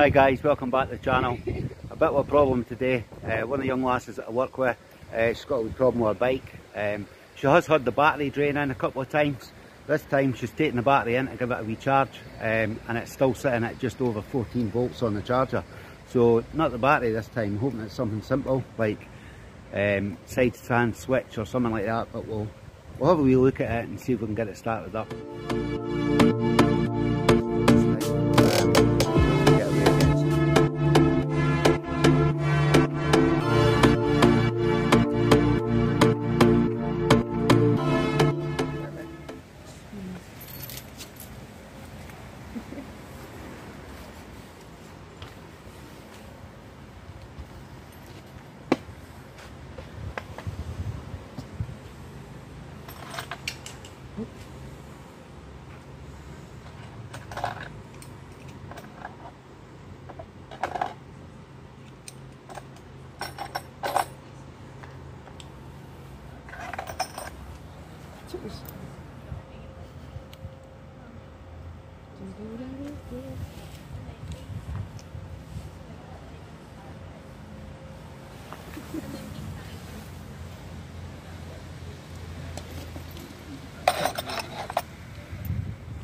Hi guys, welcome back to the channel. A bit of a problem today. One of the young lasses that I work with, she's got a wee problem with her bike. She has had the battery drain in a couple of times. This time she's taken the battery in to give it a wee charge, and it's still sitting at just over 14 volts on the charger. So not the battery this time, hoping it's something simple like side stand switch or something like that, but we'll have a wee look at it and see if we can get it started up.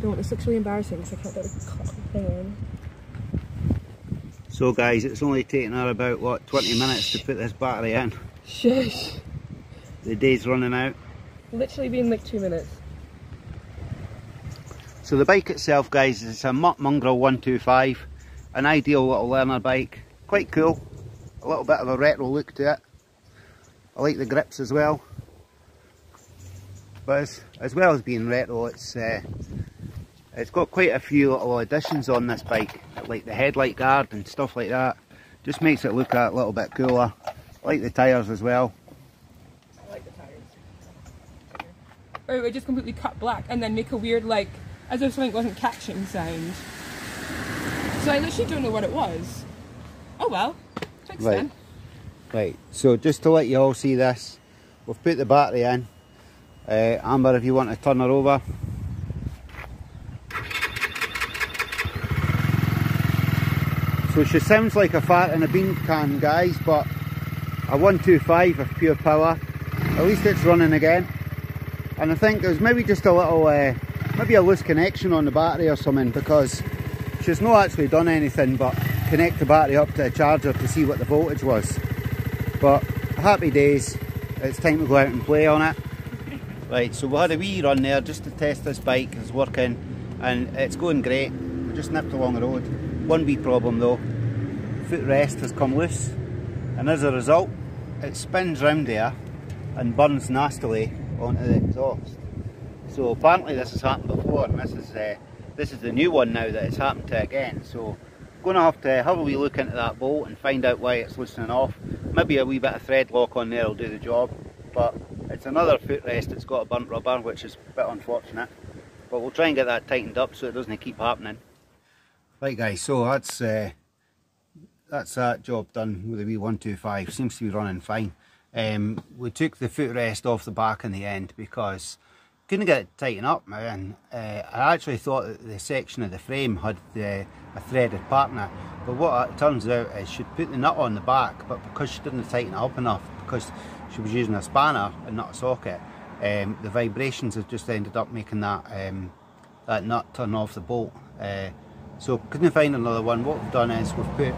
No, this looks really embarrassing because I can't get the thing in. So guys, it's only taken her about, what, 20 minutes to put this battery in. Shush! The day's running out. Literally been like 2 minutes. So the bike itself, guys, is a Mutt Mongrel 125. An ideal little learner bike. Quite cool. A little bit of a retro look to it. I like the grips as well. But as well as being retro, it's got quite a few little additions on this bike, like the headlight guard and stuff like that. Just makes it look a little bit cooler. I like the tyres as well. I like the tyres. Oh, it just completely cut black and then make a weird, like, as if something wasn't catching sound. So I literally don't know what it was. Oh well, fix then. Right, so just to let you all see this, we've put the battery in. Amber, if you want to turn her over. So she sounds like a fart in a bean can, guys, but a 125 of pure power. At least it's running again. And I think there's maybe just a little, maybe a loose connection on the battery or something, because she's not actually done anything but connect the battery up to a charger to see what the voltage was. But happy days, it's time to go out and play on it. Right, so we had a wee run there just to test this bike. It's working and it's going great. We just nipped along the road. One wee problem though, footrest has come loose, and as a result it spins round there and burns nastily onto the exhaust. So apparently this has happened before, and this is the new one now that it's happened to again. So going to have a wee look into that bolt and find out why it's loosening off. Maybe a wee bit of thread lock on there will do the job, but it's another footrest that's got a burnt rubber, which is a bit unfortunate, but we'll try and get that tightened up so it doesn't keep happening. Right guys, so that's that job done with the wee 125. Seems to be running fine. We took the footrest off the back in the end because couldn't get it tightened up, and I actually thought that the section of the frame had a threaded part in it, but what it turns out is she'd put the nut on the back, but because she didn't tighten it up enough, because she was using a spanner and not a socket, the vibrations have just ended up making that that nut turn off the bolt. So couldn't find another one. What we've done is we've put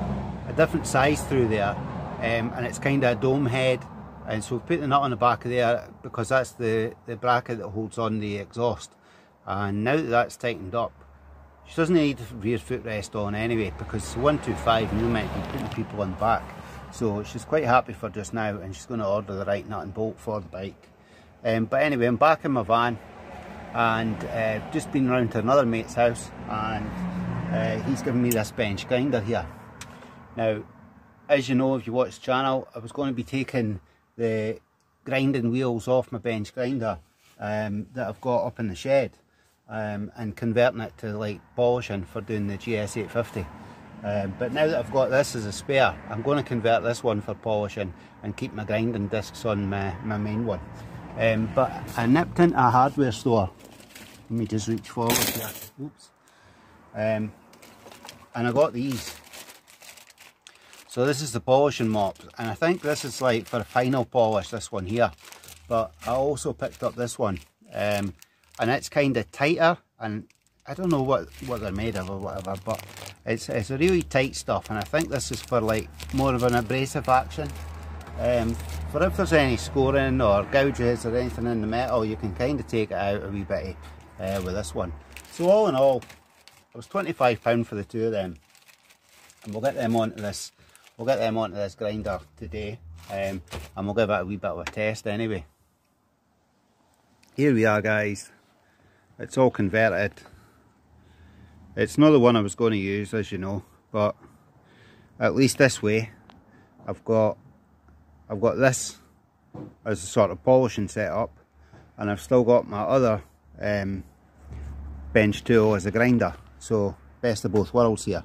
a different size through there, and it's kind of a dome head, and so we've put the nut on the back of there because that's the bracket that holds on the exhaust. And now that that's tightened up, she doesn't need rear footrest on anyway, because the 125 and you might be putting people on the back. So she's quite happy for just now, and she's going to order the right nut and bolt for the bike. But anyway, I'm back in my van, and just been round to another mate's house, and he's given me this bench grinder here. Now, as you know, if you watch the channel, I was going to be taking the grinding wheels off my bench grinder that I've got up in the shed, and converting it to like polishing for doing the Gs850. But now that I've got this as a spare, I'm going to convert this one for polishing and keep my grinding discs on my main one. But I nipped into a hardware store. Let me just reach forward here. Oops. And I got these. So this is the polishing mop, and I think this is like for a final polish, this one here. But I also picked up this one, and it's kind of tighter, and I don't know what they're made of or whatever, but it's a really tight stuff, and I think this is for like more of an abrasive action. For if there's any scoring or gouges or anything in the metal, you can kind of take it out a wee bit with this one. So all in all, it was £25 for the two of them, and we'll get them onto this. We'll get them onto this grinder today, and we'll give it a wee bit of a test anyway. Here we are, guys. It's all converted. It's not the one I was going to use, as you know, but at least this way, I've got this as a sort of polishing setup, and I've still got my other bench tool as a grinder. So best of both worlds here.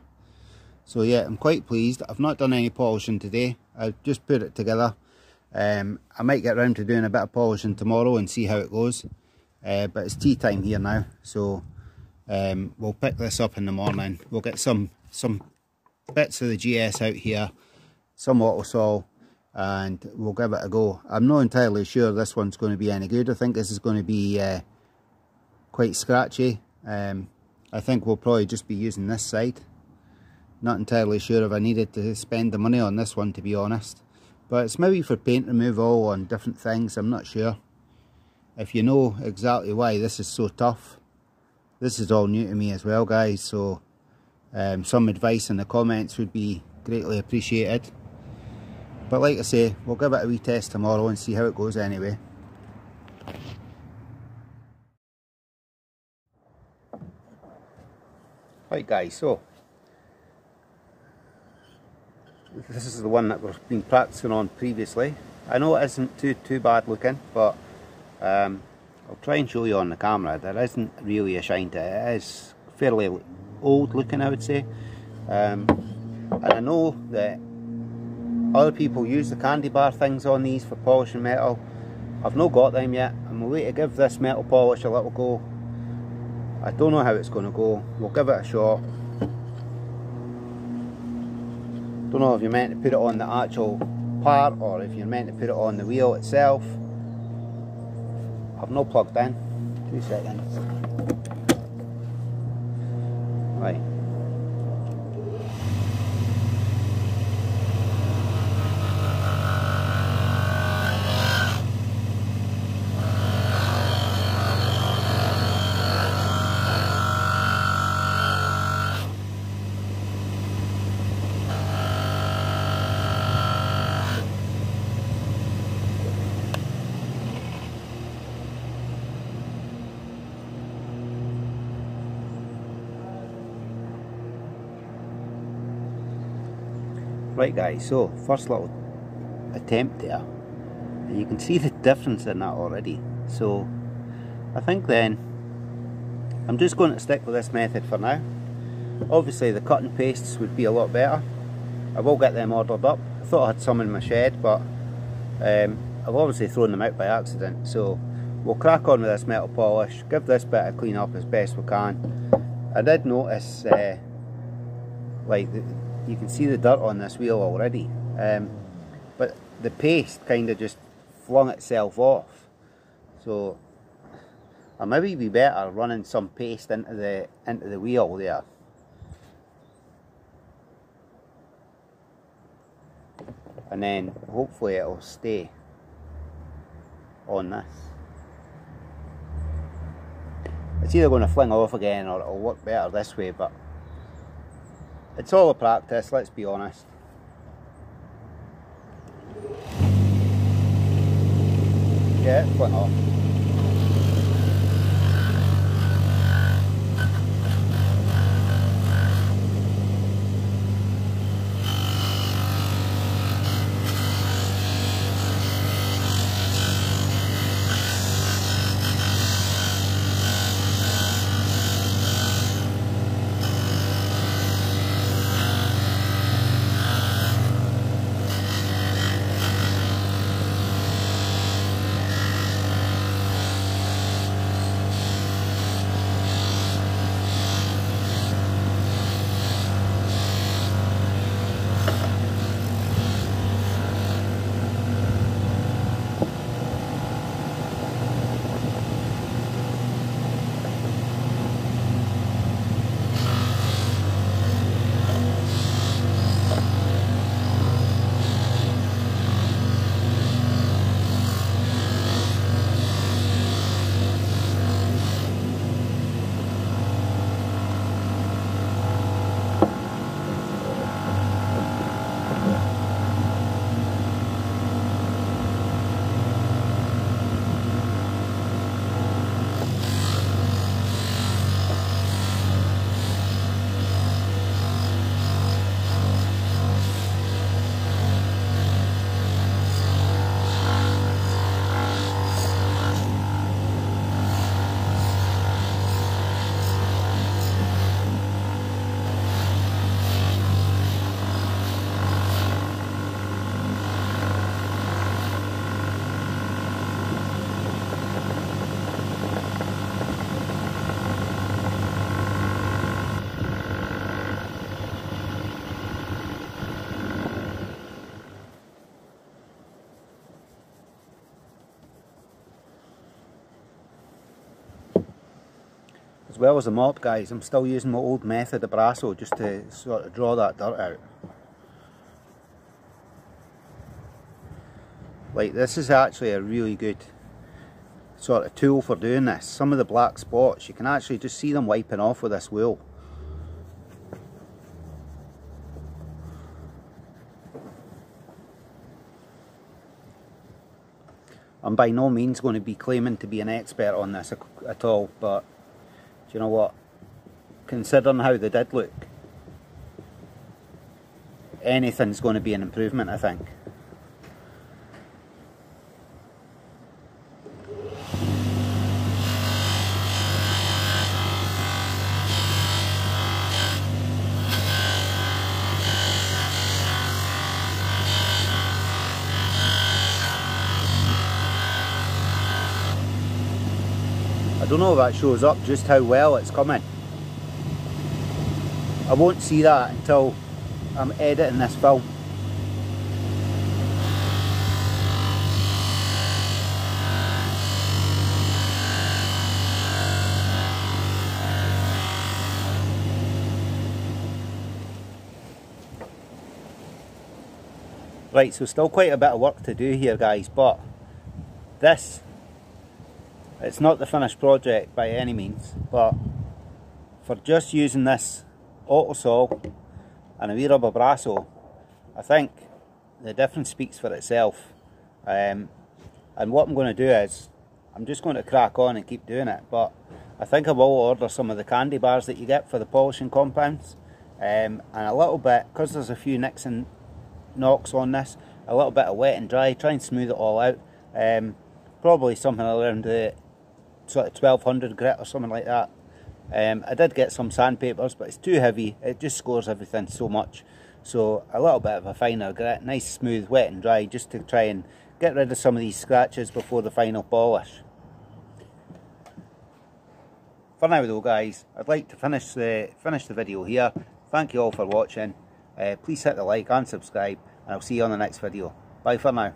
So yeah, I'm quite pleased. I've not done any polishing today. I've just put it together. I might get around to doing a bit of polishing tomorrow and see how it goes. But it's tea time here now, so we'll pick this up in the morning. We'll get some bits of the GS out here, some autosol, and we'll give it a go. I'm not entirely sure this one's going to be any good. I think this is going to be quite scratchy. I think we'll probably just be using this side. Not entirely sure if I needed to spend the money on this one, to be honest. But it's maybe for paint removal on different things, I'm not sure. If you know exactly why this is so tough, this is all new to me as well, guys. So some advice in the comments would be greatly appreciated. But like I say, we'll give it a wee test tomorrow and see how it goes anyway. Right guys, so this is the one that we've been practicing on previously. I know it isn't too bad looking, but I'll try and show you on the camera. There isn't really a shine to it. It is fairly old looking, I would say. And I know that other people use the candy bar things on these for polishing metal. I've not got them yet. I'm waiting to give this metal polish a little go. I don't know how it's going to go. We'll give it a shot. Don't know if you're meant to put it on the actual part or if you're meant to put it on the wheel itself. I've not plugged in. 2 seconds. Right. Right guys, so first little attempt there, and you can see the difference in that already. So I think then I'm just going to stick with this method for now. Obviously the cut and pastes would be a lot better. I will get them ordered up. I thought I had some in my shed, but I've obviously thrown them out by accident. So we'll crack on with this metal polish, give this bit a clean up as best we can. I did notice you can see the dirt on this wheel already, but the paste kind of just flung itself off. So I maybe be better running some paste into the wheel there. And then hopefully it'll stay on this. It's either going to fling off again or it'll work better this way, but it's all a practice, let's be honest. Yeah, it went off. well as a mop, guys, I'm still using my old method of Brasso just to sort of draw that dirt out. Like, this is actually a really good sort of tool for doing this. Some of the black spots, you can actually just see them wiping off with this wool. I'm by no means going to be claiming to be an expert on this at all, but do you know what? Considering how they did look, anything's going to be an improvement, I think. I don't know if that shows up just how well it's coming. I won't see that until I'm editing this film. Right, so still quite a bit of work to do here, guys, but it's not the finished project by any means, but for just using this auto saw and a wee rubber Brasso, I think the difference speaks for itself. And what I'm going to do is, I'm just going to crack on and keep doing it, but I think I will order some of the candy bars that you get for the polishing compounds, and a little bit, because there's a few nicks and knocks on this, a little bit of wet and dry, try and smooth it all out. Probably something around the sort of 1200 grit or something like that. I did get some sandpapers, but it's too heavy, it just scores everything so much. So a little bit of a finer grit, nice smooth, wet and dry, just to try and get rid of some of these scratches before the final polish. For now though, guys, I'd like to finish the video here. Thank you all for watching. Please hit the like and subscribe, and I'll see you on the next video. Bye for now.